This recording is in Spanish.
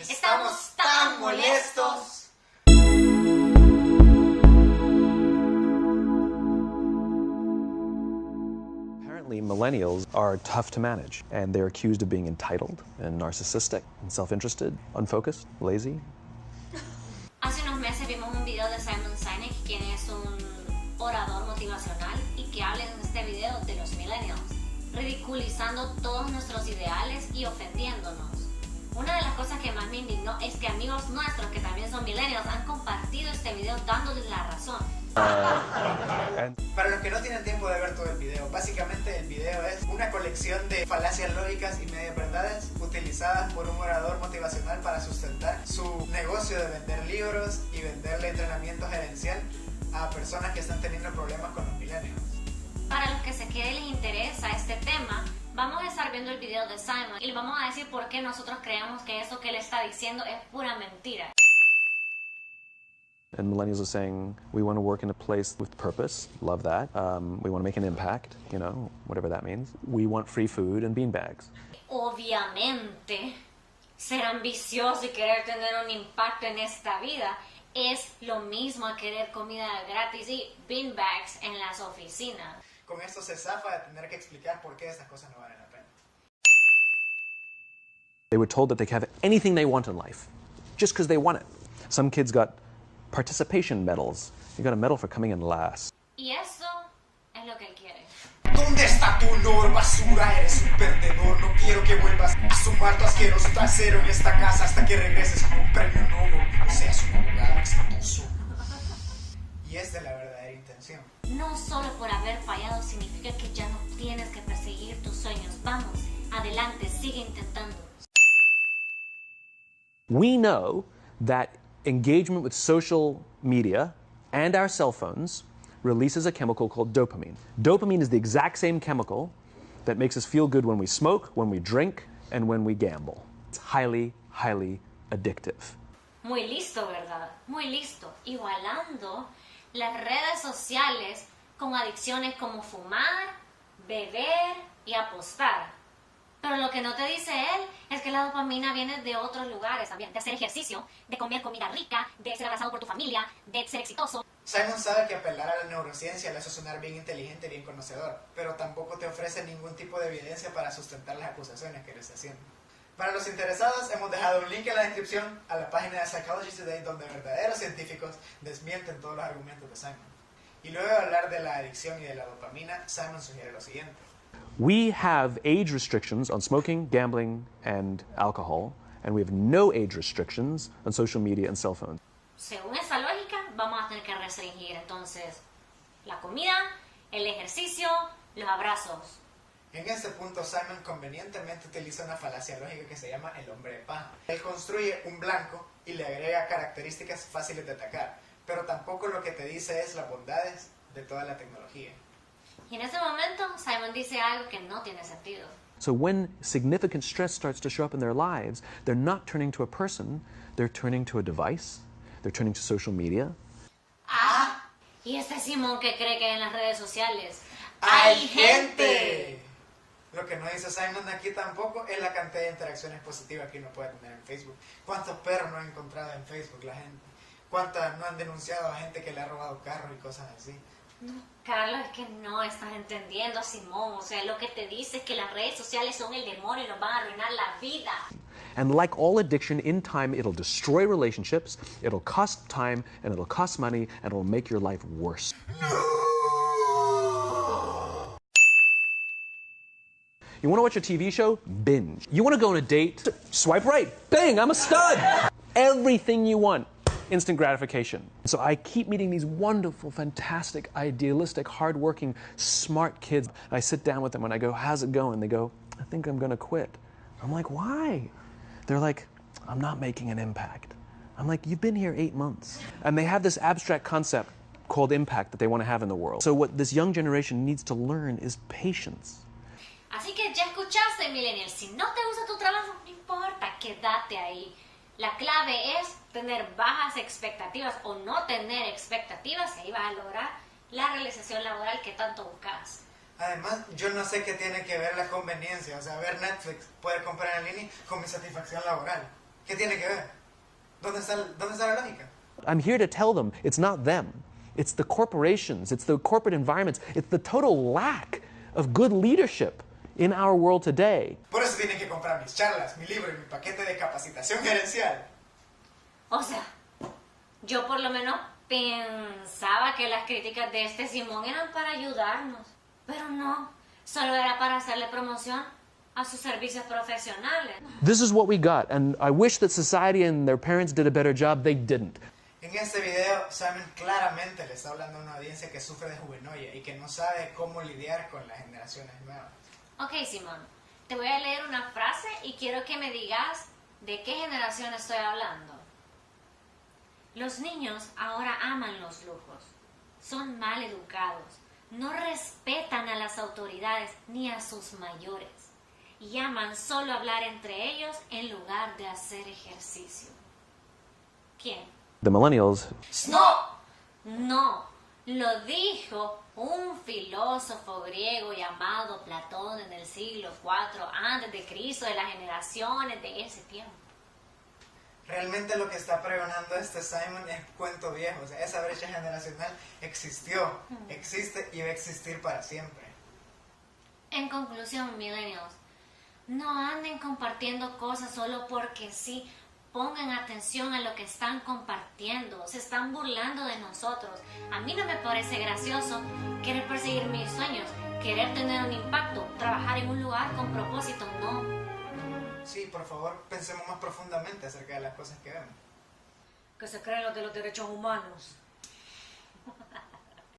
Estamos tan molestos. Apparently, millennials are tough to manage, and they're accused of being entitled and narcissistic and self-interested, unfocused, lazy. Hace unos meses vimos un video de Simon Sinek, quien es un orador motivacional, y que habla en este video de los millennials, ridiculizando todos nuestros ideales y ofendiéndonos. Una de las cosas que más me indignó es que amigos nuestros que también son millennials han compartido este video dándoles la razón. Para los que no tienen tiempo de ver todo el video, básicamente el video es una colección de falacias lógicas y media verdades utilizadas por un orador motivacional para sustentar su negocio de vender libros y venderle entrenamiento gerencial a personas que están teniendo problemas con los millennials. Para los que se quede les interesa este tema, vamos a estar viendo el video de Simon y les vamos a decir por qué nosotros creemos que eso que él está diciendo es pura mentira. And millennials are saying, we want to work in a place with purpose, love that. We want to make an impact, you know, whatever that means. We want free food and beanbags. Obviamente, ser ambicioso y querer tener un impacto en esta vida es lo mismo a querer comida gratis y beanbags en las oficinas. Con esto se zafa de tener que explicar por qué estas cosas no valen la pena. They were told that they could have anything they want in life, just because they want it. Some kids got participation medals. You got a medal for coming in last. Y eso es lo que él quiere. ¿Dónde está tu honor, basura? Eres un perdedor. No quiero que vuelvas a sumar tu asqueroso trasero en esta casa hasta que regreses con un premio Nobel o seas un abogado exitoso. Y esta es la verdadera intención. No solo por haber fallado significa que ya no tienes que perseguir tus sueños. Vamos, adelante, sigue intentando. We know that engagement with social media and our cell phones releases a chemical called dopamine. Dopamine is the exact same chemical that makes us feel good when we smoke, when we drink, and when we gamble. It's highly, highly addictive. Muy listo, ¿verdad? Muy listo. Igualando las redes sociales con adicciones como fumar, beber y apostar. Pero lo que no te dice él es que la dopamina viene de otros lugares también. De hacer ejercicio, de comer comida rica, de ser abrazado por tu familia, de ser exitoso. Simon sabe que apelar a la neurociencia le hace sonar bien inteligente y bien conocedor, pero tampoco te ofrece ningún tipo de evidencia para sustentar las acusaciones que le está haciendo. Para los interesados, hemos dejado un link en la descripción a la página de Psychology Today donde verdaderos científicos desmienten todos los argumentos de Simon. Y luego de hablar de la adicción y de la dopamina, Simon sugiere lo siguiente. We have age restrictions on smoking, gambling, and alcohol, and we have no age restrictions on social media and cell phones. Según esa lógica, vamos a tener que restringir entonces la comida, el ejercicio, los abrazos. En este punto, Simon convenientemente utiliza una falacia lógica que se llama el hombre de paja. Él construye un blanco y le agrega características fáciles de atacar, pero tampoco lo que te dice es las bondades de toda la tecnología. Y en ese momento, Simon dice algo que no tiene sentido. So when significant stress starts to show up in their lives, they're not turning to a person, they're turning to a device, they're turning to social media. Y este Simón que cree que en las redes sociales ¡hay gente! Lo que no dice Simon aquí tampoco es la cantidad de interacciones positivas que uno puede tener en Facebook. ¿Cuántos perros no han encontrado en Facebook la gente? ¿Cuántas no han denunciado a gente que le ha robado carros y cosas así? No, Carlos, es que no estás entendiendo a Simón. O sea, lo que te dice es que las redes sociales son el demonio y nos van a arruinar la vida. And like all addiction, in time it'll destroy relationships, it'll cost time, and it'll cost money, and it'll make your life worse. You want to watch a TV show? Binge. You want to go on a date? Swipe right. Bang, I'm a stud. Everything you want. Instant gratification. So I keep meeting these wonderful, fantastic, idealistic, hardworking, smart kids. I sit down with them and I go, how's it going? They go, I think I'm going to quit. I'm like, why? They're like, I'm not making an impact. I'm like, you've been here 8 months. And they have this abstract concept called impact that they want to have in the world. So what this young generation needs to learn is patience. Así que ya escuchaste, millennial. Si no te gusta tu trabajo, no importa, quédate ahí. La clave es tener bajas expectativas o no tener expectativas y ahí vas a lograr la realización laboral que tanto buscas. Además, yo no sé qué tiene que ver la conveniencia, o sea, ver Netflix, poder comprar en línea con mi satisfacción laboral. ¿Qué tiene que ver? ¿Dónde está la lógica? I'm here to tell them it's not them. It's the corporations, it's the corporate environments, it's the total lack of good leadership in our world today. Por eso tienen que comprar mis charlas, mi libro y mi paquete de capacitación gerencial. O sea, yo por lo menos pensaba que las críticas de este Simón eran para ayudarnos, pero no, solo era para hacerle promoción a sus servicios profesionales. This is what we got, and I wish that society and their parents did a better job. They didn't. En este video, Simon claramente le está hablando a una audiencia que sufre de juvenoia y que no sabe cómo lidiar con las generaciones nuevas. Ok, Simón, te voy a leer una frase y quiero que me digas de qué generación estoy hablando. Los niños ahora aman los lujos, son mal educados, no respetan a las autoridades ni a sus mayores y aman solo hablar entre ellos en lugar de hacer ejercicio. ¿Quién? The millennials. ¡No! No, lo dijo un filósofo griego llamado Platón en el siglo IV antes de Cristo, de las generaciones de ese tiempo. Realmente lo que está pregonando este Simon es cuento viejo. O sea, esa brecha generacional existió, existe y va a existir para siempre. En conclusión, millennials, no anden compartiendo cosas solo porque sí. Pongan atención a lo que están compartiendo. Se están burlando de nosotros. A mí no me parece gracioso querer perseguir mis sueños, querer tener un impacto, trabajar en un lugar con propósito. No. Sí, por favor, pensemos más profundamente acerca de las cosas que vemos. Que se creen los de los derechos humanos.